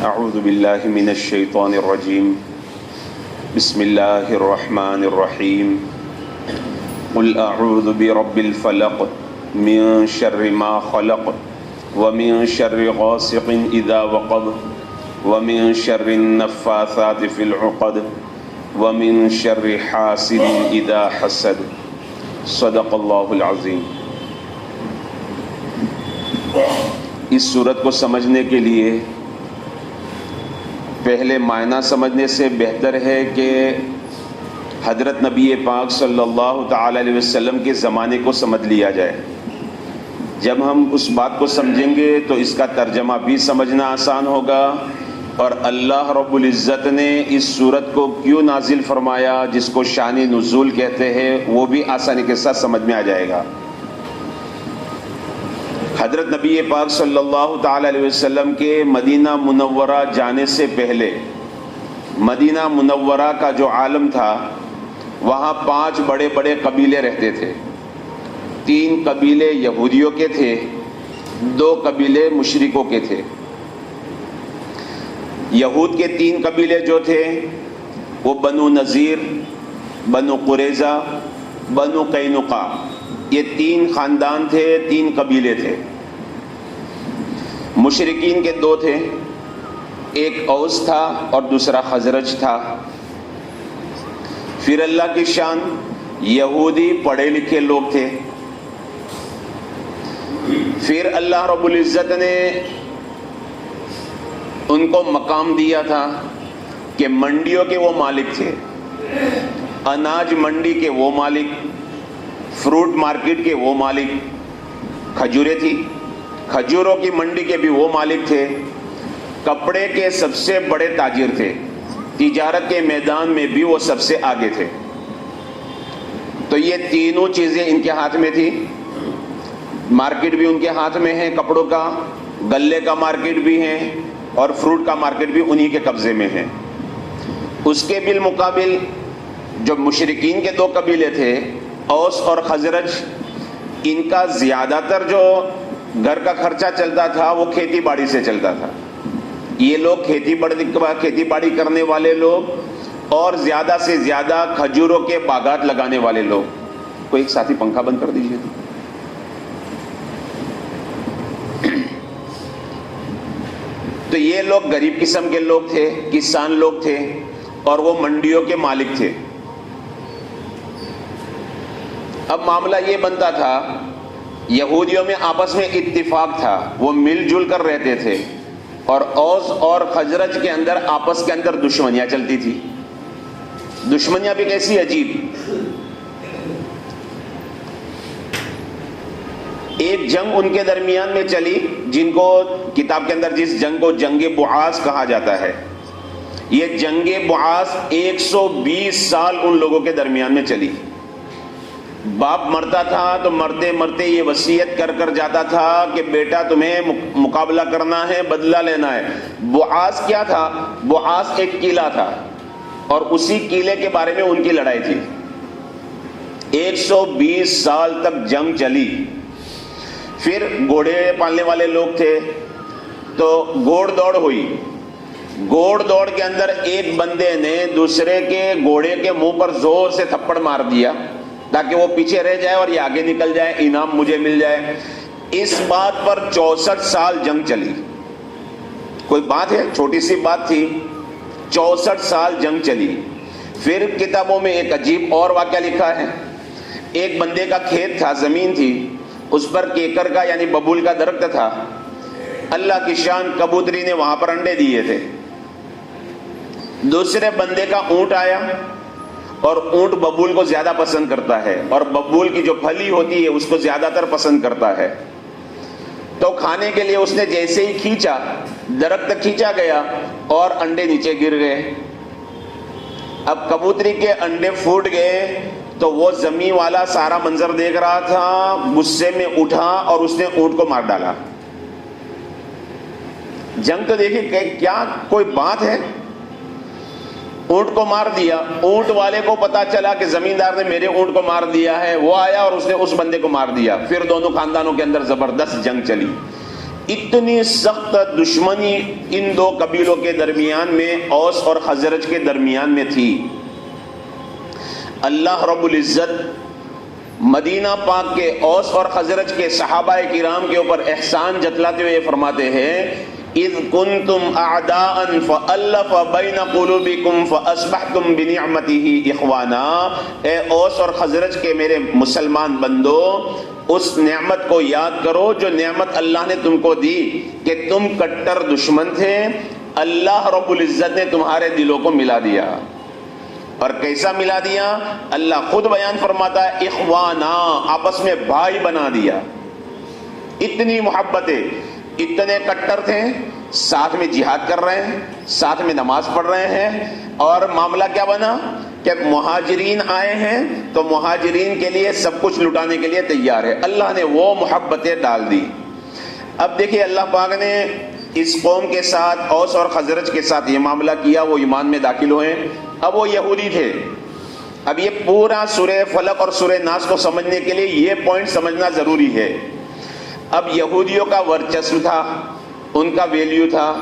اعوذ باللہ من الشیطان الرجیم بسم اللہ الرحمن الرحیم قل اعوذ برب الفلق من شر ما خلق ومن شر غاسق اذا وقب ومن شر النفاثات في العقد ومن شر حاسد اذا حسد صدق اللہ العظیم۔ اس سورت کو سمجھنے کے لیے پہلے معنی سمجھنے سے بہتر ہے کہ حضرت نبی پاک صلی اللہ تعالی علیہ وسلم کے زمانے کو سمجھ لیا جائے۔ جب ہم اس بات کو سمجھیں گے تو اس کا ترجمہ بھی سمجھنا آسان ہوگا، اور اللہ رب العزت نے اس سورت کو کیوں نازل فرمایا جس کو شان نزول کہتے ہیں وہ بھی آسانی کے ساتھ سمجھ میں آ جائے گا۔ حضرت نبی پاک صلی اللہ تعالی علیہ وسلم کے مدینہ منورہ جانے سے پہلے مدینہ منورہ کا جو عالم تھا وہاں 5 بڑے بڑے قبیلے رہتے تھے۔ 3 قبیلے یہودیوں کے تھے، 2 قبیلے مشرکوں کے تھے۔ یہود کے 3 قبیلے جو تھے وہ بنو نذیر، بنو قریظہ، بنو قینقاع، یہ 3 خاندان تھے، 3 قبیلے تھے۔ مشرکین کے 2 تھے، ایک اوس تھا اور دوسرا خزرج تھا۔ پھر اللہ کی شان، یہودی پڑھے لکھے لوگ تھے۔ پھر اللہ رب العزت نے ان کو مقام دیا تھا کہ منڈیوں کے وہ مالک تھے، اناج منڈی کے وہ مالک، فروٹ مارکیٹ کے وہ مالک، کھجوریں تھی، کھجوروں کی منڈی کے بھی وہ مالک تھے، کپڑے کے سب سے بڑے تاجر تھے، تجارت کے میدان میں بھی وہ سب سے آگے تھے۔ تو یہ تینوں چیزیں ان کے ہاتھ میں تھی۔ مارکیٹ بھی ان کے ہاتھ میں ہے کپڑوں کا، گلے کا مارکیٹ بھی ہے، اور فروٹ کا مارکیٹ بھی انہی کے قبضے میں ہے۔ اس کے بالمقابل جو مشرکین کے 2 قبیلے تھے، اوس اور خزرج، ان کا زیادہ تر جو گھر کا خرچہ چلتا تھا وہ کھیتی باڑی سے چلتا تھا۔ یہ لوگ کھیتی باڑی کرنے والے لوگ اور زیادہ سے زیادہ کھجوروں کے باغات لگانے والے لوگ۔ کوئی ایک ساتھی پنکھا بند کر دیجیے۔ تو یہ لوگ غریب قسم کے لوگ تھے، کسان لوگ تھے، اور وہ منڈیوں کے مالک تھے۔ اب معاملہ یہ بنتا تھا، یہودیوں میں آپس میں اتفاق تھا، وہ مل جل کر رہتے تھے، اور اوس اور خزرج کے اندر آپس کے اندر دشمنیاں چلتی تھی۔ دشمنیاں بھی کیسی عجیب۔ ایک جنگ ان کے درمیان میں چلی، جن کو کتاب کے اندر جس جنگ کو جنگ بعاث کہا جاتا ہے۔ یہ جنگ بعاث 120 سال ان لوگوں کے درمیان میں چلی۔ باپ مرتا تھا تو مرتے مرتے یہ وصیت کر کر جاتا تھا کہ بیٹا تمہیں مقابلہ کرنا ہے، بدلہ لینا ہے۔ بعاث کیا تھا؟ بعاث ایک قلعہ تھا، اور اسی قلعے کے بارے میں ان کی لڑائی تھی۔ 120 سال تک جنگ چلی۔ پھر گھوڑے پالنے والے لوگ تھے تو گھوڑ دوڑ ہوئی۔ گھوڑ دوڑ کے اندر ایک بندے نے دوسرے کے گھوڑے کے منہ پر زور سے تھپڑ مار دیا تاکہ وہ پیچھے رہ جائے اور یہ آگے نکل جائے، انعام مجھے مل جائے۔ اس بات پر 64 سال جنگ چلی۔ کوئی بات ہے؟ چھوٹی سی بات تھی، 64 سال جنگ چلی۔ پھر کتابوں میں ایک عجیب اور واقعہ لکھا ہے۔ ایک بندے کا کھیت تھا، زمین تھی، اس پر کیکر کا یعنی ببول کا درخت تھا۔ اللہ کی شان، کبوتری نے وہاں پر انڈے دیے تھے۔ دوسرے بندے کا اونٹ آیا، اور اونٹ ببول کو زیادہ پسند کرتا ہے، اور ببول کی جو پھلی ہوتی ہے اس کو زیادہ تر پسند کرتا ہے۔ تو کھانے کے لیے اس نے جیسے ہی کھینچا، درخت کھینچا گیا اور انڈے نیچے گر گئے۔ اب کبوتری کے انڈے پھوٹ گئے تو وہ زمین والا سارا منظر دیکھ رہا تھا، غصے میں اٹھا اور اس نے اونٹ کو مار ڈالا۔ جنگ تو دیکھیں کہ کیا کوئی بات ہے؟ اونٹ کو مار دیا. اونٹ والے کو پتا چلا کہ زمیندار نے میرے اونٹ کو مار دیا ہے, وہ آیا اور اس نے اس بندے کو مار دیا. پھر دونوں خاندانوں کے اندر زبردست جنگ چلی. اتنی سخت دشمنی ان دو قبیلوں کے درمیان میں, اوس اور خزرج کے درمیان میں تھی. اللہ رب العزت مدینہ پاک کے اوس اور خزرج کے صحابہ کرام کے اوپر احسان جتلاتے ہوئے فرماتے ہیں اذ کنتم اعداء فالف بین قلوبکم فاصبحتم بنعمته اخوانا. اے اوس اور خزرج کے میرے مسلمان بندو, اس نعمت کو یاد کرو جو نعمت اللہ نے تم کو دی کہ تم کٹر دشمن تھے, اللہ رب العزت نے تمہارے دلوں کو ملا دیا. اور کیسا ملا دیا؟ اللہ خود بیان فرماتا ہے اخوانا, آپس میں بھائی بنا دیا. اتنی محبتیں, اتنے کٹر تھے, ساتھ میں جہاد کر رہے ہیں, ساتھ میں نماز پڑھ رہے ہیں. اور معاملہ کیا بنا کہ مہاجرین آئے ہیں تو مہاجرین کے لیے سب کچھ لٹانے کے لیے تیار ہے. اللہ نے وہ محبتیں ڈال دی. اب دیکھیے اللہ پاک نے اس قوم کے ساتھ, اوس اور خزرج کے ساتھ یہ معاملہ کیا, وہ ایمان میں داخل ہوئے. اب وہ یہودی تھے. اب یہ پورا سورہ فلق اور سورہ ناس کو سمجھنے کے لیے یہ پوائنٹ سمجھنا ضروری ہے. اب یہودیوں کا ورچسو تھا, ان کا ویلیو تھا.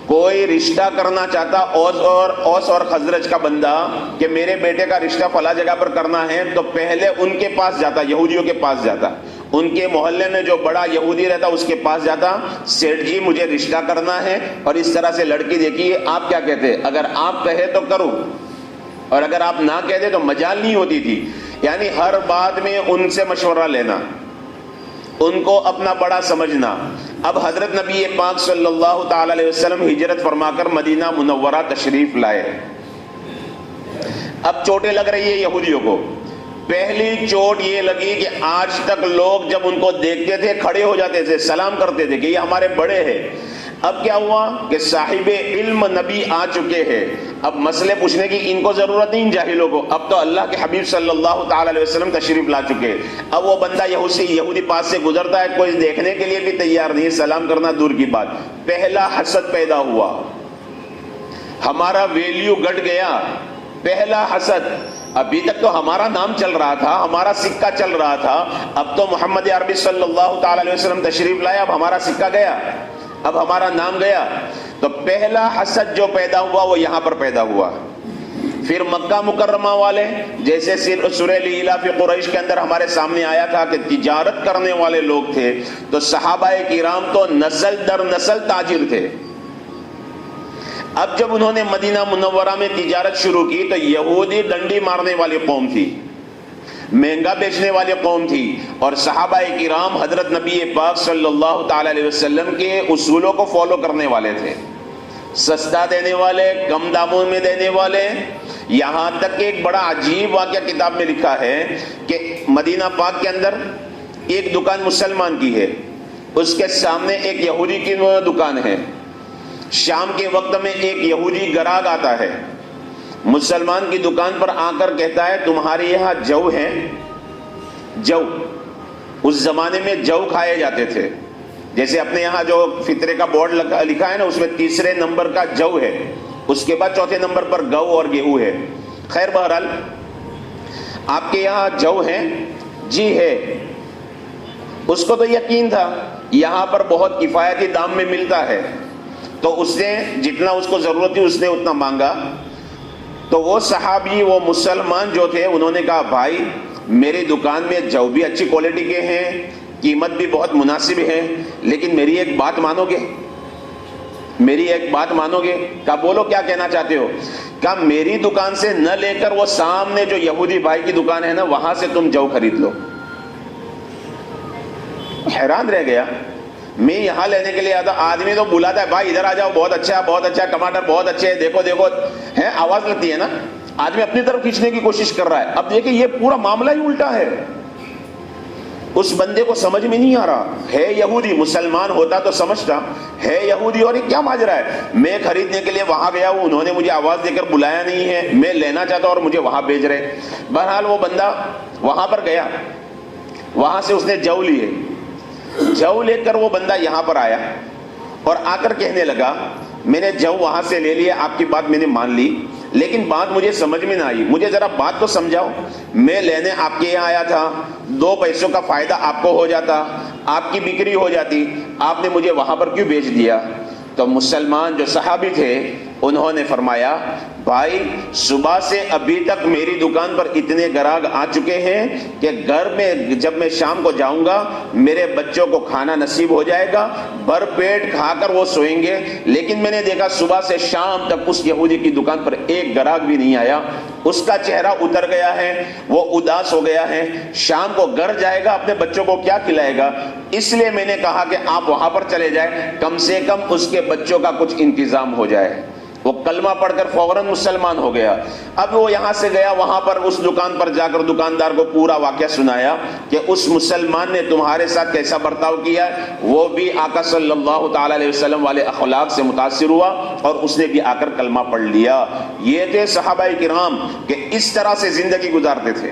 کوئی رشتہ کرنا چاہتا اوس اور خزرج کا بندہ کہ میرے بیٹے کا رشتہ فلاں جگہ پر کرنا ہے, تو پہلے ان کے پاس جاتا, یہودیوں کے پاس جاتا. ان کے محلے میں جو بڑا یہودی رہتا اس کے پاس جاتا, سیٹھ جی مجھے رشتہ کرنا ہے, اور اس طرح سے لڑکی دیکھیے آپ کیا کہتے, اگر آپ کہے تو کروں, اور اگر آپ نہ کہتے تو مجال نہیں ہوتی تھی. یعنی ہر بات میں ان سے مشورہ لینا, ان کو اپنا بڑا سمجھنا. اب حضرت نبی پاک صلی اللہ تعالی علیہ وسلم ہجرت فرما کر مدینہ منورہ تشریف لائے. اب چوٹیں لگ رہی ہے یہودیوں کو. پہلی چوٹ یہ لگی کہ آج تک لوگ جب ان کو دیکھتے تھے کھڑے ہو جاتے تھے, سلام کرتے تھے کہ یہ ہمارے بڑے ہیں. اب کیا ہوا کہ صاحب علم نبی آ چکے ہیں, اب مسئلے پوچھنے کی ان کو ضرورت نہیں, ان جاہلوں کو. اب تو اللہ کے حبیب صلی اللہ تعالی علیہ وسلم تشریف لا چکے. اب وہ بندہ یہودی پاس سے گزرتا ہے, کوئی دیکھنے کے لیے بھی تیار نہیں, سلام کرنا دور کی بات. پہلا حسد پیدا ہوا, ہمارا ویلیو گھٹ گیا. پہلا حسد. ابھی تک تو ہمارا نام چل رہا تھا, ہمارا سکہ چل رہا تھا, اب تو محمد عربی صلی اللہ تعالی علیہ وسلم تشریف لائے, اب ہمارا سکہ گیا, اب ہمارا نام گیا. تو پہلا حسد جو پیدا ہوا وہ یہاں پر پیدا ہوا. پھر مکہ مکرمہ والے, جیسے سورہ لیلاف قریش کے اندر ہمارے سامنے آیا تھا کہ تجارت کرنے والے لوگ تھے, تو صحابہ کرام تو نسل در نسل تاجر تھے. اب جب انہوں نے مدینہ منورہ میں تجارت شروع کی تو یہودی ڈنڈی مارنے والی قوم تھی, مہنگا بیچنے والی قوم تھی, اور صحابہ کرام حضرت نبی پاک صلی اللہ تعالی علیہ وسلم کے اصولوں کو فالو کرنے والے تھے. سستا دینے والے, کم داموں میں دینے والے. یہاں تک کہ ایک بڑا عجیب واقعہ کتاب میں لکھا ہے کہ مدینہ پاک کے اندر ایک دکان مسلمان کی ہے, اس کے سامنے ایک یہودی کی دکان ہے. شام کے وقت میں ایک یہودی گراگ آتا ہے, مسلمان کی دکان پر آ کر کہتا ہے تمہارے یہاں جو ہے, جو اس زمانے میں جو کھائے جاتے تھے, جیسے اپنے یہاں جو فطرے کا بورڈ لکھا ہے نا, اس میں تیسرے نمبر کا جو ہے, اس کے بعد چوتھے نمبر پر گو اور گیہوں ہے. خیر بہرحال آپ کے یہاں جو ہے؟ جی ہے. اس کو تو یقین تھا یہاں پر بہت کفایتی دام میں ملتا ہے, تو اس نے جتنا اس کو ضرورت تھی اس نے اتنا مانگا. تو وہ صحابی, وہ مسلمان جو تھے, انہوں نے کہا بھائی میری دکان میں جو بھی اچھی کوالٹی کے ہیں, قیمت بھی بہت مناسب ہے, لیکن میری ایک بات مانو گے, میری ایک بات مانو گے؟ کہا بولو کیا کہنا چاہتے ہو؟ کہا میری دکان سے نہ لے کر وہ سامنے جو یہودی بھائی کی دکان ہے نا وہاں سے تم جو خرید لو. حیران رہ گیا, میں یہاں لینے کے لیے آتا, آدمی تو بلاتا ہے بھائی ادھر آ جاؤ, بہت اچھا ہے, بہت اچھا ہے, ٹماٹر بہت اچھے ہیں, دیکھو دیکھو ہے, آواز لگتی ہے نا, آدمی اپنی طرف کھینچنے کی کوشش کر رہا ہے. اب دیکھیں یہ پورا معاملہ ہی الٹا ہے. اس بندے کو سمجھ میں نہیں آ رہا, ہے یہودی, مسلمان ہوتا تو سمجھتا, ہے یہودی اور یہ کیا ماجرا ہے. میں خریدنے کے لیے وہاں گیا ہوں, انہوں نے مجھے آواز دے کر بلایا نہیں ہے, میں لینا چاہتا اور مجھے وہاں بھیج رہے. بہرحال وہ بندہ وہاں پر گیا, وہاں سے اس نے جو لیے, جو لے کر وہ بندہ یہاں پر آیا اور آ کر کہنے لگا میں نے جو وہاں سے لے لیا, آپ کی بات میں نے مان لی, لیکن بات مجھے سمجھ میں نہ آئی، مجھے ذرا بات تو سمجھاؤ، میں لینے آپ کے یہاں آیا تھا، 2 پیسوں کا فائدہ آپ کو ہو جاتا، آپ کی بکری ہو جاتی، آپ نے مجھے وہاں پر کیوں بیچ دیا؟ تو مسلمان جو صحابی تھے انہوں نے فرمایا بھائی صبح سے ابھی تک میری دکان پر اتنے گراہک آ چکے ہیں کہ گھر میں جب میں شام کو جاؤں گا میرے بچوں کو کھانا نصیب ہو جائے گا، بھر پیٹ کھا کر وہ سوئیں گے، لیکن میں نے دیکھا صبح سے شام تک اس یہودی کی دکان پر ایک گراہک بھی نہیں آیا، اس کا چہرہ اتر گیا ہے، وہ اداس ہو گیا ہے، شام کو گھر جائے گا اپنے بچوں کو کیا کھلائے گا؟ اس لیے میں نے کہا کہ آپ وہاں پر چلے جائیں، کم سے کم اس کے بچوں کا کچھ انتظام ہو جائے۔ وہ کلمہ پڑھ کر فوراً مسلمان ہو گیا۔ اب وہ یہاں سے گیا، وہاں پر اس دکان پر جا کر دکاندار کو پورا واقعہ سنایا کہ اس مسلمان نے تمہارے ساتھ کیسا برتاؤ کیا، وہ بھی آقا صلی اللہ تعالی علیہ وسلم والے اخلاق سے متاثر ہوا اور اس نے بھی آ کر کلمہ پڑھ لیا۔ یہ تھے صحابہ کرام کہ اس طرح سے زندگی گزارتے تھے۔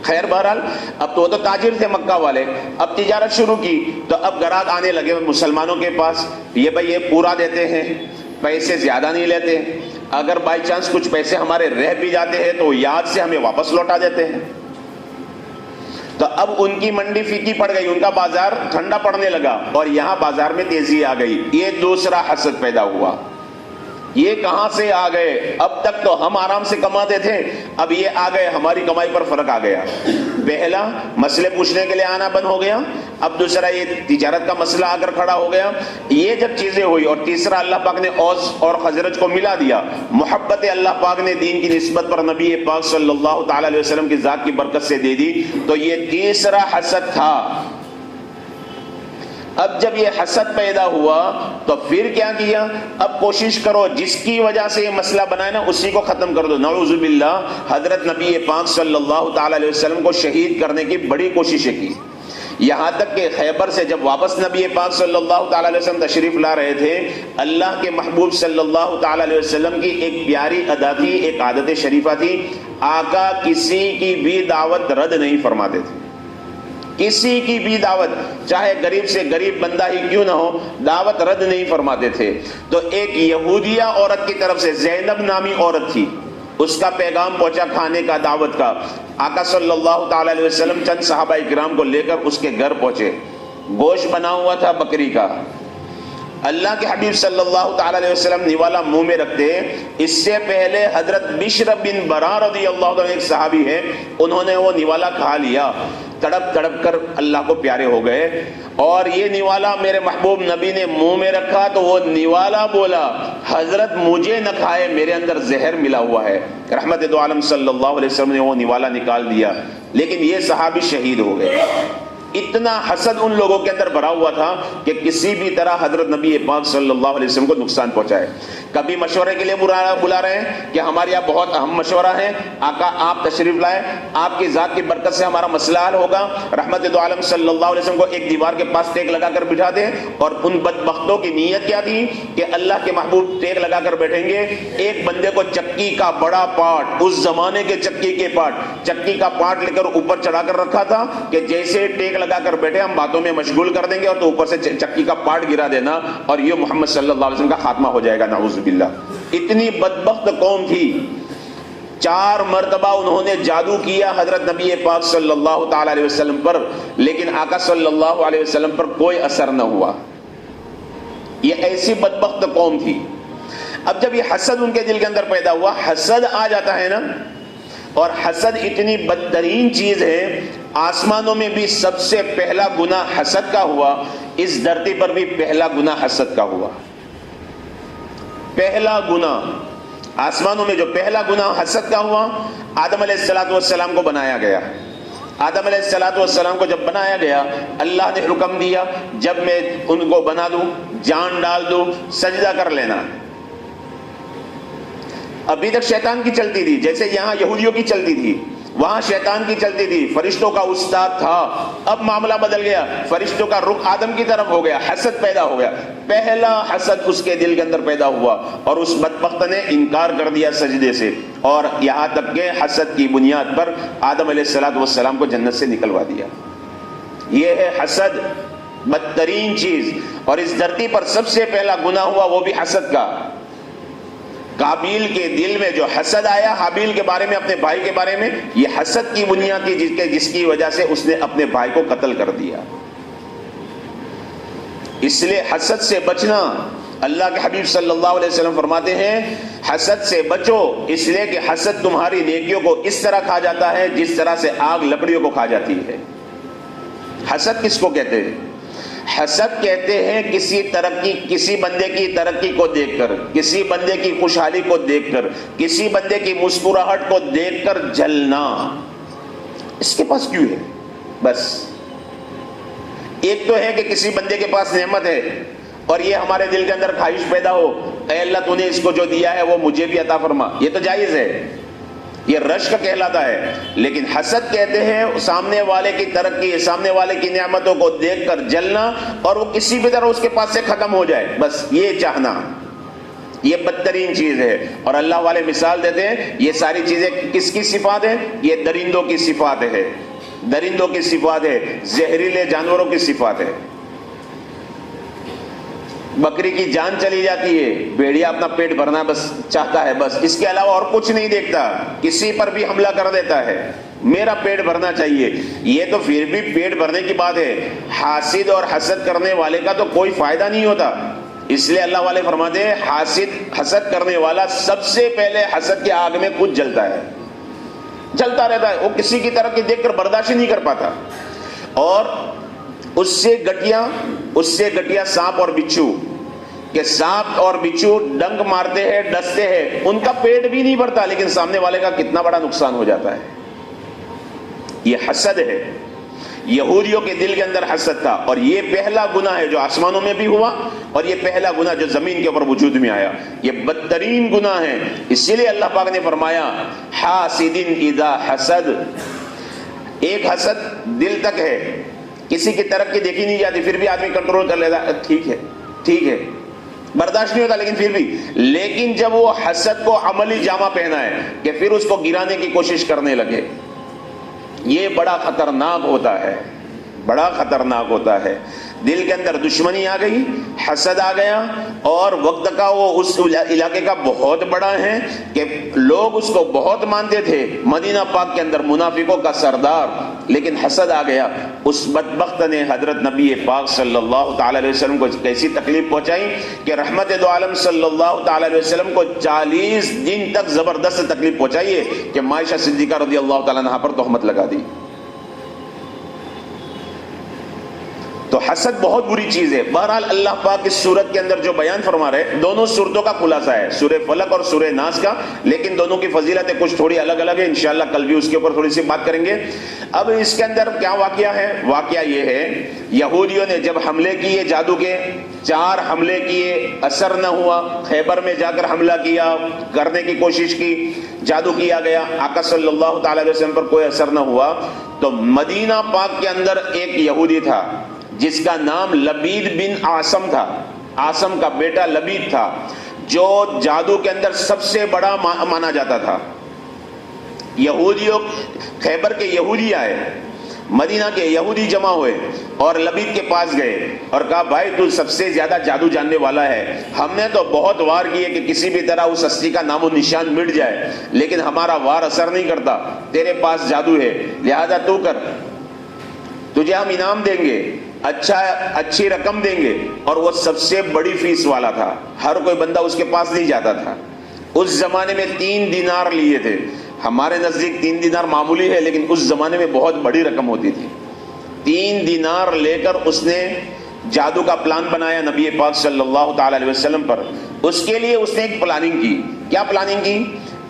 خیر بہرحال اب تو وہ تو تاجر تھے مکہ والے، اب تجارت شروع کی تو اب گراہک آنے لگے مسلمانوں کے پاس، یہ بھائی یہ پورا دیتے ہیں، پیسے زیادہ نہیں لیتے، اگر بائی چانس کچھ پیسے ہمارے رہ بھی جاتے ہیں تو یاد سے ہمیں واپس لوٹا دیتے ہیں۔ تو اب ان کی منڈی پھیکی پڑ گئی، ان کا بازار ٹھنڈا پڑنے لگا اور یہاں بازار میں تیزی آ گئی، یہ دوسرا حسد پیدا ہوا۔ یہ کہاں سے آ گئے؟ اب تک تو ہم آرام سے کماتے تھے، اب یہ آ گئے، ہماری کمائی پر فرق آ گیا۔ پہلا مسئلے پوچھنے کے لیے آنا بند ہو گیا، اب دوسرا یہ تجارت کا مسئلہ آ کر کھڑا ہو گیا۔ یہ جب چیزیں ہوئی اور تیسرا اللہ پاک نے اوس اور خزرج کو ملا دیا، محبت اللہ پاک نے دین کی نسبت پر نبی پاک صلی اللہ تعالی علیہ وسلم کی ذات کی برکت سے دے دی، تو یہ تیسرا حسد تھا۔ اب جب یہ حسد پیدا ہوا تو پھر کیا کیا؟ اب کوشش کرو جس کی وجہ سے یہ مسئلہ بنا نا اسی کو ختم کر دو۔ نعوذ باللہ، حضرت نبی پاک صلی اللہ تعالی علیہ وسلم کو شہید کرنے کی بڑی کوششیں کی، یہاں تک کہ خیبر سے جب واپس نبی پاک صلی اللہ تعالی علیہ وسلم تشریف لا رہے تھے، اللہ کے محبوب صلی اللہ تعالی علیہ وسلم کی ایک پیاری ادا تھی، ایک عادت شریفہ تھی، آقا کسی کی بھی دعوت رد نہیں فرماتے تھے، کسی کی بھی دعوت، چاہے غریب سے غریب بندہ ہی کیوں نہ ہو، دعوت رد نہیں فرماتے تھے۔ تو ایک یہودیہ عورت کی طرف سے، زینب نامی عورت تھی، اس کا پیغام پہنچا کھانے کا، دعوت کا۔ آقا صلی اللہ تعالی علیہ وسلم چند صحابہ کرام کو لے کر اس کے گھر پہنچے، گوشت بنا ہوا تھا بکری کا۔ اللہ کے حبیب صلی اللہ تعالی علیہ وسلم نوالا منہ میں رکھتے، اس سے پہلے حضرت بشر بن برا رضی اللہ عنہ ایک صحابی ہے، انہوں نے وہ نوالا کھا لیا، تڑپ تڑپ کر اللہ کو پیارے ہو گئے، اور یہ نوالا میرے محبوب نبی نے منہ میں رکھا تو وہ نوالا بولا حضرت مجھے نہ کھائے، میرے اندر زہر ملا ہوا ہے۔ رحمت دو عالم صلی اللہ علیہ وسلم نے وہ نوالا نکال دیا، لیکن یہ صحابی شہید ہو گئے۔ اتنا حسد ان لوگوں کے اندر بھرا ہوا تھا کہ کسی بھی طرح حضرت نبی پاک صلی اللہ علیہ وسلم کو نقصان پہنچائے۔ کبھی مشورے کے لیے بلا رہے ہیں کہ ہمارے یہاں بہت اہم مشورہ ہے، آقا آپ تشریف لائیں، آپ کی ذات کی برکت سے ہمارا مسئلہ حل ہوگا۔ رحمت دو عالم صلی اللہ علیہ وسلم کو ایک دیوار کے پاس ٹیک لگا کر بٹھا دیں، اور ان بدبختوں کی نیت کیا تھی کہ اللہ کے محبوب ٹیک لگا کر بیٹھیں گے، ایک بندے کو چکی کا بڑا پارٹ، اس زمانے کے چکی کے پارٹ، چکی کا پارٹ لے کر اوپر چڑھا کر رکھا تھا کہ جیسے ٹیک لگا کر بیٹھے ہم باتوں میں مشغول کر دیں گے، اور تو اوپر سے چکی کا پارٹ گرا دینا اور یہ محمد صلی اللہ علیہ وسلم کا خاتمہ ہو جائے گا، نعوذ باللہ۔ اتنی بدبخت قوم تھی، 4 مرتبہ انہوں نے جادو کیا حضرت نبی پاک صلی اللہ تعالی علیہ وسلم پر، لیکن آقا صلی اللہ علیہ وسلم پر کوئی اثر نہ ہوا۔ یہ ایسی بدبخت قوم تھی۔ اب جب یہ حسد ان کے دل کے اندر پیدا ہوا، حسد آ جاتا ہے نا، اور حسد اتنی بدترین چیز ہے، آسمانوں میں بھی سب سے پہلا گناہ حسد کا ہوا، اس دھرتی پر بھی پہلا گناہ حسد کا ہوا۔ پہلا گناہ آسمانوں میں جو پہلا گناہ حسد کا ہوا، آدم علیہ السلام کو بنایا گیا۔ آدم علیہ السلام کو جب بنایا گیا، اللہ نے حکم دیا جب میں ان کو بنا دوں، جان ڈال دوں، سجدہ کر لینا۔ ابھی تک شیطان کی چلتی تھی، جیسے یہاں یہودیوں کی چلتی تھی، وہاں شیطان کی چلتی تھی، فرشتوں کا استاد تھا۔ اب معاملہ بدل گیا، فرشتوں کا رخ آدم کی طرف ہو گیا، حسد پیدا ہو گیا۔ پہلا حسد اس کے دل کے اندر پیدا ہوا، اور اس بدبخت نے انکار کر دیا سجدے سے، اور یہاں تک کہ حسد کی بنیاد پر آدم علیہ السلام کو جنت سے نکلوا دیا۔ یہ ہے حسد، بدترین چیز، اور اس دھرتی پر سب سے پہلا گناہ ہوا وہ بھی حسد کا۔ قابیل کے دل میں جو حسد آیا حابیل کے بارے میں، اپنے بھائی کے بارے میں، یہ حسد کی بنیاد تھی جس کی وجہ سے اس نے اپنے بھائی کو قتل کر دیا۔ اس لیے حسد سے بچنا، اللہ کے حبیب صلی اللہ علیہ وسلم فرماتے ہیں حسد سے بچو، اس لیے کہ حسد تمہاری نیکیوں کو اس طرح کھا جاتا ہے جس طرح سے آگ لکڑیوں کو کھا جاتی ہے۔ حسد کس کو کہتے ہیں؟ حسد کہتے ہیں کسی بندے کی ترقی کو دیکھ کر، کسی بندے کی خوشحالی کو دیکھ کر، کسی بندے کی مسکراہٹ کو دیکھ کر جلنا، اس کے پاس کیوں ہے؟ بس ایک تو ہے کہ کسی بندے کے پاس نعمت ہے اور یہ ہمارے دل کے اندر خواہش پیدا ہو، اے اللہ تو نے اس کو جو دیا ہے وہ مجھے بھی عطا فرما، یہ تو جائز ہے، یہ رشک کہلاتا ہے۔ لیکن حسد کہتے ہیں سامنے والے کی ترقی، سامنے والے کی نعمتوں کو دیکھ کر جلنا اور وہ کسی بھی طرح اس کے پاس سے ختم ہو جائے، بس یہ چاہنا، یہ بدترین چیز ہے۔ اور اللہ والے مثال دیتے ہیں یہ ساری چیزیں کس کی صفات ہیں؟ یہ درندوں کی صفات ہے، درندوں کی صفات ہے، زہریلے جانوروں کی صفات ہے۔ بکری کی جان چلی جاتی ہے، بھیڑیا اپنا پیٹ بھرنا بس چاہتا ہے، بس اس کے علاوہ اور کچھ نہیں دیکھتا، کسی پر بھی حملہ کر دیتا ہے، میرا پیٹ بھرنا چاہیے۔ یہ تو پھر بھی پیٹ بھرنے کی بات ہے، حاسد اور حسد کرنے والے کا تو کوئی فائدہ نہیں ہوتا۔ اس لیے اللہ والے فرماتے ہیں حسد کرنے والا سب سے پہلے حسد کی آگ میں خود جلتا ہے، جلتا رہتا ہے، وہ کسی کی طرف دیکھ کر برداشت نہیں کر پاتا۔ اور اس سے گٹیا سانپ اور بچھو، کہ سانپ اور بچھو ڈنک مارتے ہیں، ڈستے ہیں، ان کا پیٹ بھی نہیں بھرتا لیکن سامنے والے کا کتنا بڑا نقصان ہو جاتا ہے۔ یہ حسد ہے، یہودیوں کے دل کے اندر حسد تھا، اور یہ پہلا گناہ ہے جو آسمانوں میں بھی ہوا اور یہ پہلا گناہ جو زمین کے اوپر وجود میں آیا، یہ بدترین گناہ ہے۔ اسی لیے اللہ پاک نے فرمایا حاسد اذا حسد، ایک حسد دل تک ہے، کسی کی ترقی دیکھی نہیں جاتی پھر بھی آدمی کنٹرول کر لیتا، ٹھیک ہے برداشت نہیں ہوتا لیکن پھر بھی، لیکن جب وہ حسد کو عملی جامہ پہنا ہے کہ پھر اس کو گرانے کی کوشش کرنے لگے، یہ بڑا خطرناک ہوتا ہے، بڑا خطرناک ہوتا ہے۔ دل کے اندر دشمنی آ گئی، حسد آ گیا، اور وقت کا وہ اس علاقے کا بہت بڑا ہے کہ لوگ اس کو بہت مانتے تھے، مدینہ پاک کے اندر منافقوں کا سردار، لیکن حسد آ گیا۔ اس بدبخت نے حضرت نبی پاک صلی اللہ تعالی علیہ وسلم کو کیسی تکلیف پہنچائی کہ رحمت دو عالم صلی اللہ تعالی علیہ وسلم کو 40 دن تک زبردست تکلیف پہنچائی ہے کہ عائشہ صدیقہ رضی اللہ تعالیٰ عنہا پر تہمت لگا دی۔ تو حسد بہت بری چیز ہے۔ بہرحال اللہ پاک اس سورت کے اندر جو بیان فرما رہے، دونوں سورتوں کا خلاصہ ہے، سورہ فلق اور سورہ ناس کا، لیکن دونوں کی فضیلتیں کچھ تھوڑی الگ الگ ہیں، انشاءاللہ کل بھی اس کے اوپر تھوڑی سی بات کریں گے۔ اب اس کے اندر کیا واقعہ ہے؟ واقعہ یہ ہے یہودیوں نے جب حملے کیے، جادو کے 4 حملے کیے، اثر نہ ہوا، خیبر میں جا کر حملہ کیا، کرنے کی کوشش کی، جادو کیا گیا، آقا صلی اللہ تعالی علیہ وسلم پر کوئی اثر نہ ہوا، تو مدینہ پاک کے اندر ایک یہودی تھا جس کا نام لبید بن عاصم تھا، عاصم کا بیٹا لبید تھا، جو جادو کے اندر سب سے بڑا مانا جاتا تھا۔ یہودیوں، خیبر کے یہودی آئے، مدینہ کے یہودی جمع ہوئے اور لبید کے پاس گئے اور کہا بھائی تو سب سے زیادہ جادو جاننے والا ہے، ہم نے تو بہت وار کیے کہ کسی بھی طرح اس ہستی کا نام و نشان مٹ جائے، لیکن ہمارا وار اثر نہیں کرتا، تیرے پاس جادو ہے، لہذا تو کر، تجھے ہم انعام دیں گے، اچھی رقم دیں گے۔ اور وہ سب سے بڑی فیس والا تھا، ہر کوئی بندہ اس کے پاس نہیں جاتا تھا۔ اس زمانے میں 3 دینار لیے تھے، ہمارے نزدیک 3 دینار معمولی ہے لیکن اس زمانے میں بہت بڑی رقم ہوتی تھی۔ 3 دینار لے کر اس نے جادو کا پلان بنایا نبی پاک صلی اللہ تعالی علیہ وسلم پر۔ اس کے لیے اس نے ایک پلاننگ کی۔ کیا پلاننگ کی؟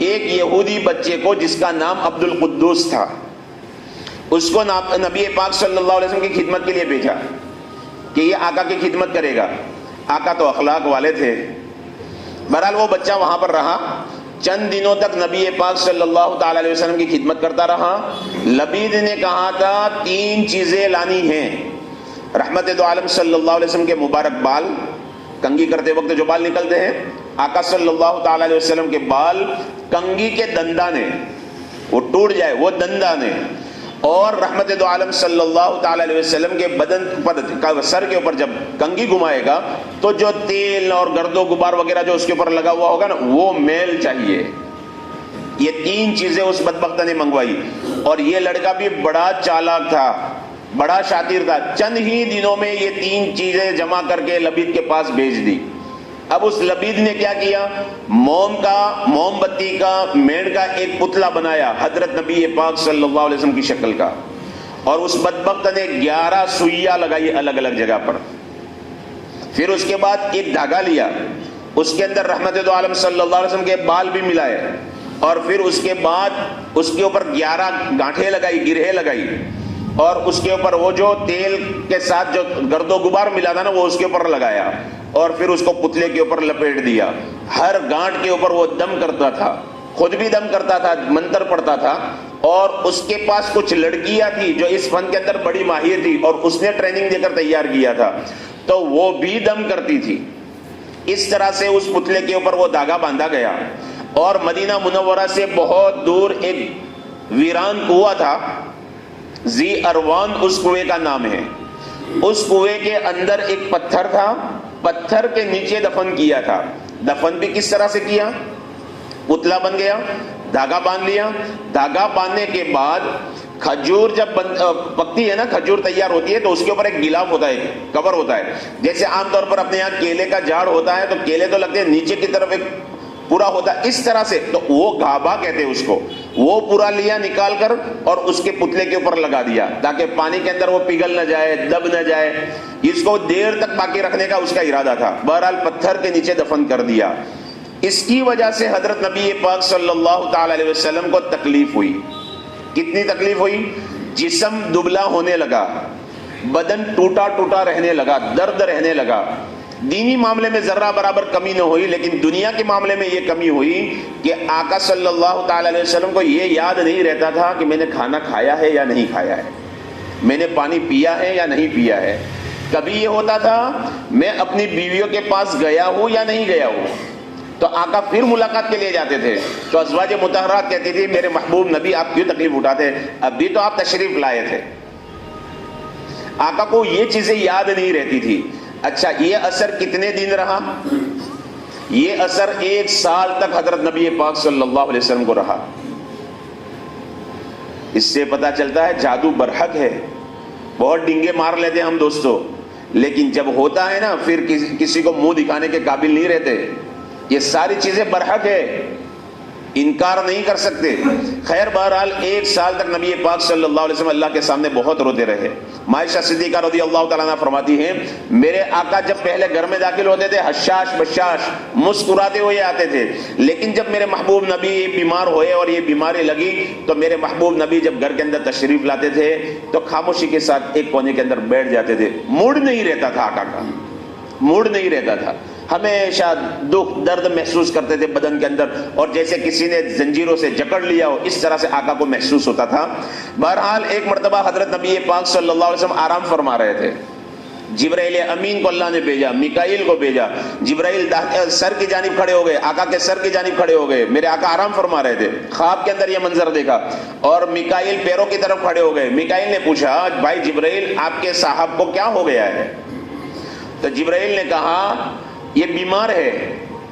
ایک یہودی بچے کو جس کا نام عبد القدوس تھا، اس کو نبی پاک صلی اللہ علیہ وسلم کی خدمت کے لیے بھیجا کہ یہ آقا کی خدمت کرے گا۔ آقا تو اخلاق والے تھے، بہرحال وہ بچہ وہاں پر رہا، چند دنوں تک نبی پاک صلی اللہ تعالی علیہ وسلم کی خدمت کرتا رہا۔ لبید نے کہا تھا 3 چیزیں لانی ہیں، رحمت دو عالم صلی اللہ علیہ وسلم کے مبارک بال، کنگھی کرتے وقت جو بال نکلتے ہیں، آقا صلی اللہ تعالی علیہ وسلم کے بال کنگھی کے دندانے، وہ ٹوٹ جائے وہ دندانے، اور رحمت دو عالم صلی اللہ تعالی علیہ وسلم کے بدن پر سر کے اوپر جب کنگھی گھمائے گا تو جو تیل اور گرد و غبار وغیرہ جو اس کے اوپر لگا ہوا ہوگا نا وہ میل چاہیے. یہ 3 چیزیں اس بدبخت نے منگوائی. اور یہ لڑکا بھی بڑا چالاک تھا, بڑا شاطر تھا. چند ہی دنوں میں یہ 3 چیزیں جمع کر کے لبید کے پاس بھیج دی. اب اس لبید نے کیا کیا, موم بتی کا مینڈ کا ایک پتلا بنایا حضرت نبی پاک صلی اللہ علیہ وسلم کی شکل کا, اور اس بدبخت نے 11 سوئیاں لگائی الگ الگ جگہ پر. پھر اس کے بعد ایک دھاگا لیا, اس کے اندر رحمت دو عالم صلی اللہ علیہ وسلم کے بال بھی ملائے, اور پھر اس کے بعد اس کے اوپر 11 گانٹھیں لگائی, گرہیں لگائی, اور اس کے اوپر وہ جو تیل کے ساتھ جو گرد و غبار ملا تھا نا وہ اس کے اوپر لگایا, اور پھر اس کو پتلے کے اوپر لپیٹ دیا. ہر گانٹ کے اوپر وہ دم کرتا تھا, خود بھی دم کرتا تھا, منتر پڑھتا تھا. اور اس کے پاس کچھ لڑکیاں تھی جو اس فن کے اندر بڑی ماہر تھی, اور اس نے ٹریننگ دے کر تیار کیا تھا, تو وہ بھی دم کرتی تھی. اس طرح سے اس پتلے کے اوپر وہ دھاگا باندھا گیا. اور مدینہ منورہ سے بہت دور ایک ویران کنواں تھا, ذی اروان اس کنویں کا نام ہے. اس کنویں کے اندر ایک پتھر تھا, پتھر کے نیچے دفن کیا تھا. دفن بھی کس طرح سے کیا, پتلا بن گیا, دھاگا باندھ لیا. دھاگا باندھنے کے بعد کھجور جب پکتی ہے نا, کھجور تیار ہوتی ہے تو اس کے اوپر ایک گلاف ہوتا ہے, کور ہوتا ہے. جیسے عام طور پر اپنے یہاں کیلے کا جھاڑ ہوتا ہے تو کیلے تو لگتے ہیں, نیچے کی طرف ایک پورا ہوتا ہے, اس طرح سے. تو وہ گھابا کہتے ہیں اس کو. وہ پورا لیا نکال کر اور اس کے پتلے کے اوپر لگا دیا تاکہ پانی کے اندر وہ پگھل نہ جائے, دب نہ جائے. اس کو دیر تک باقی رکھنے کا اس کا ارادہ تھا. بہرحال پتھر کے نیچے دفن کر دیا. اس کی وجہ سے حضرت نبی پاک صلی اللہ تعالی علیہ وسلم کو تکلیف ہوئی. کتنی تکلیف ہوئی, جسم دبلا ہونے لگا, بدن ٹوٹا ٹوٹا رہنے لگا, درد رہنے لگا. دینی معاملے میں ذرہ برابر کمی نہ ہوئی, لیکن دنیا کے معاملے میں یہ کمی ہوئی کہ آقا صلی اللہ تعالی علیہ وسلم کو یہ یاد نہیں رہتا تھا کہ میں نے کھانا کھایا ہے یا نہیں کھایا ہے, میں نے پانی پیا ہے یا نہیں پیا ہے. کبھی یہ ہوتا تھا میں اپنی بیویوں کے پاس گیا ہوں یا نہیں گیا ہوں, تو آقا پھر ملاقات کے لیے جاتے تھے. تو ازواج مطہرات کہتی تھی میرے محبوب نبی آپ کیوں تکلیف اٹھاتے, ابھی تو آپ تشریف لائے تھے. آقا کو یہ چیزیں یاد نہیں رہتی تھی. اچھا, یہ اثر کتنے دن رہا, یہ اثر 1 سال تک حضرت نبی پاک صلی اللہ علیہ وسلم کو رہا. اس سے پتا چلتا ہے جادو برحق ہے. بہت ڈنگے مار لیتے ہم دوستوں, لیکن جب ہوتا ہے نا پھر کسی کو منہ دکھانے کے قابل نہیں رہتے. یہ ساری چیزیں برحق ہے, انکار نہیں کر سکتے. خیر بہرحال 1 سال تک نبی پاک صلی اللہ علیہ وسلم اللہ کے سامنے بہت روتے رہے. عائشہ صدیقہ رضی اللہ تعالیٰ عنہ فرماتی ہیں میرے آقا جب پہلے گھر میں داخل ہوتے تھے حشاش بشاش مسکراتے ہوئے آتے تھے, لیکن جب میرے محبوب نبی بیمار ہوئے اور یہ بیماری لگی تو میرے محبوب نبی جب گھر کے اندر تشریف لاتے تھے تو خاموشی کے ساتھ ایک کونے کے اندر بیٹھ جاتے تھے. موڈ نہیں رہتا تھا آقا کا, موڈ نہیں رہتا تھا, ہمیشہ دکھ درد محسوس کرتے تھے بدن کے اندر, اور جیسے کسی نے زنجیروں سے جکڑ لیا ہو اس طرح سے آقا کو محسوس ہوتا تھا. بہرحال ایک مرتبہ حضرت نبی پاک صلی اللہ علیہ وسلم آرام فرما رہے تھے. جبرائیل امین کو اللہ نے بھیجا, میکائیل کو بھیجا. جبرائیل سر کی جانب کھڑے ہو گئے, آقا کے سر کی جانب کھڑے ہو گئے. میرے آقا آرام فرما رہے تھے, خواب کے اندر یہ منظر دیکھا, اور میکائیل پیروں کی طرف کھڑے ہو گئے. میکائیل نے پوچھا بھائی جبرائیل آپ کے صاحب کو کیا ہو گیا ہے؟ تو جبرائیل نے کہا یہ بیمار ہے.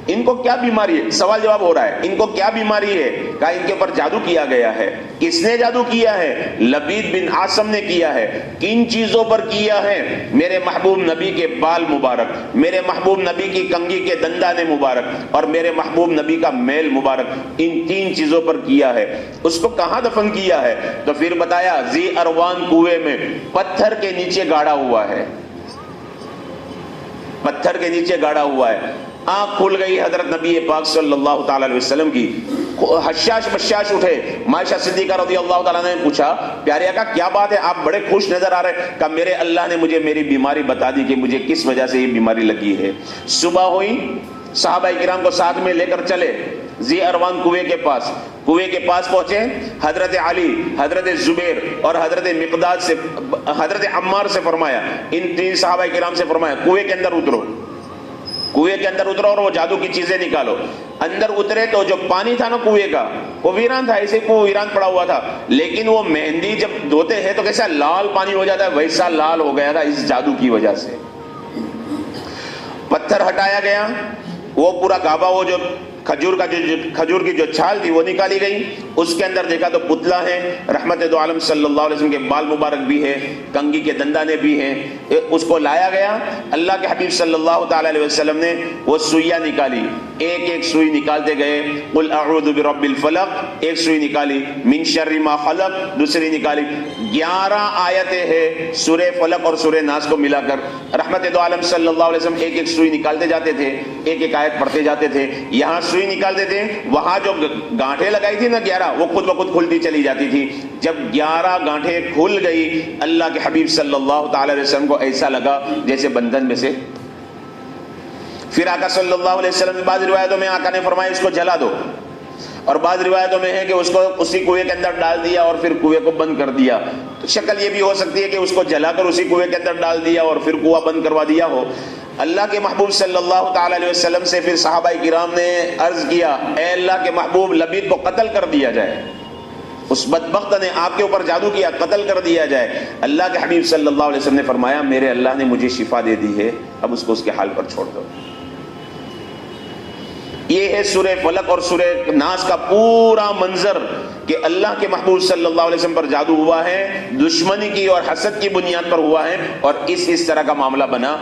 ان کو کیا بیماری ہے, سوال جواب ہو رہا ہے, ان کو کیا بیماری ہے؟ کہا ان کے اوپر جادو کیا گیا ہے. کس نے جادو کیا ہے؟ لبید بن عاصم نے کیا ہے. کن چیزوں پر کیا ہے؟ میرے محبوب نبی کے بال مبارک, میرے محبوب نبی کی کنگھی کے دندانے مبارک, اور میرے محبوب نبی کا میل مبارک, ان 3 چیزوں پر کیا ہے. اس کو کہاں دفن کیا ہے؟ تو پھر بتایا ذی اروان کنویں میں پتھر کے نیچے گاڑا ہوا ہے, پتھر کے نیچے گاڑا ہوا ہے. آنکھ کھل گئی حضرت نبی پاک صلی اللہ تعالی علیہ وسلم کی, حشاش بشاش اٹھے. عائشہ صدیقہ رضی اللہ تعالیٰ نے پوچھا پیارے آقا کیا بات ہے, آپ بڑے خوش نظر آ رہے. کہا میرے اللہ نے مجھے میری بیماری بتا دی کہ مجھے کس وجہ سے یہ بیماری لگی ہے. صبح ہوئی, صحابہ کرام کو ساتھ میں لے کر چلے ذی اروان کنویں کے پاس. کنویں کے پاس پہنچے, حضرت علی, حضرت زبیر اور حضرت مقداد سے, حضرت عمار سے فرمایا, ان 3 صحابہ کرام سے فرمایا کنویں کے اندر اترو. کنویں کے اندر اترو اور وہ جادو کی چیزیں نکالو. اندر اترے تو جو پانی تھا نا کنویں کا وہ ویران تھا, ایسے کنواں ویران پڑا ہوا تھا, لیکن وہ مہندی جب دھوتے ہیں تو کیسا لال پانی ہو جاتا ہے, ویسا لال ہو گیا تھا اس جادو کی وجہ سے. پتھر ہٹایا گیا, وہ پورا کعبہ, وہ جو کھجور کی جو چھال تھی وہ نکالی گئی. اس کے اندر دیکھا تو پتلا ہے, رحمت دو عالم صلی اللہ علیہ وسلم کے بال مبارک بھی ہے, کنگھی کے دندانے بھی ہیں. اس کو لایا گیا, اللہ کے حبیب صلی اللہ تعالی علیہ وسلم نے وہ سوئیاں نکالی, ایک ایک سوئی نکالتے گئے. قل اعوذ برب الفلق, ایک سوئی نکالی, من شر ما خلق دوسری نکالی. 11 آیتیں ہیں سورہ فلق اور سورہ ناس کو ملا کر. رحمت دو عالم صلی اللہ علیہ وسلم ایک ایک سوئی نکالتے جاتے تھے, ایک ایک آیت پڑھتے جاتے تھے. یہاں سوئی نکالتے تھے, وہاں جو گانٹھیں لگائی تھی نا 11, وہ خود بخود کھلتی چلی جاتی تھی. جب 11 گانٹھیں کھل گئی, اللہ کے حبیب صلی اللہ تعالی علیہ وسلم کو ایسا لگا جیسے بندھن میں سے. پھر آقا صلی اللہ علیہ وسلم, بعض روایتوں میں آقا نے فرمایا اس کو جلا دو, اور بعض روایتوں میں ہے کہ اس کو اسی کنویں کے اندر ڈال دیا اور پھر کنویں کو بند کر دیا. تو شکل یہ بھی ہو سکتی ہے کہ اس کو جلا کر اسی کنویں کے اندر ڈال دیا اور پھر کنواں بند کروا دیا ہو. اللہ کے محبوب صلی اللہ تعالی علیہ وسلم سے پھر صحابہ کرام نے عرض کیا, اے اللہ کے محبوب لبید کو قتل کر دیا جائے, اس بدبخت نے آپ کے اوپر جادو کیا, قتل کر دیا جائے. اللہ کے حبیب صلی اللہ علیہ وسلم نے فرمایا میرے اللہ نے مجھے شفا دے دی ہے, اب اس کو اس کے حال پر چھوڑ دو. یہ ہے سورہ فلق اور سورہ ناس کا پورا منظر کہ اللہ کے محبوب صلی اللہ علیہ وسلم پر جادو ہوا ہے, دشمنی کی اور حسد کی بنیاد پر ہوا ہے, اور اس طرح کا معاملہ بنا.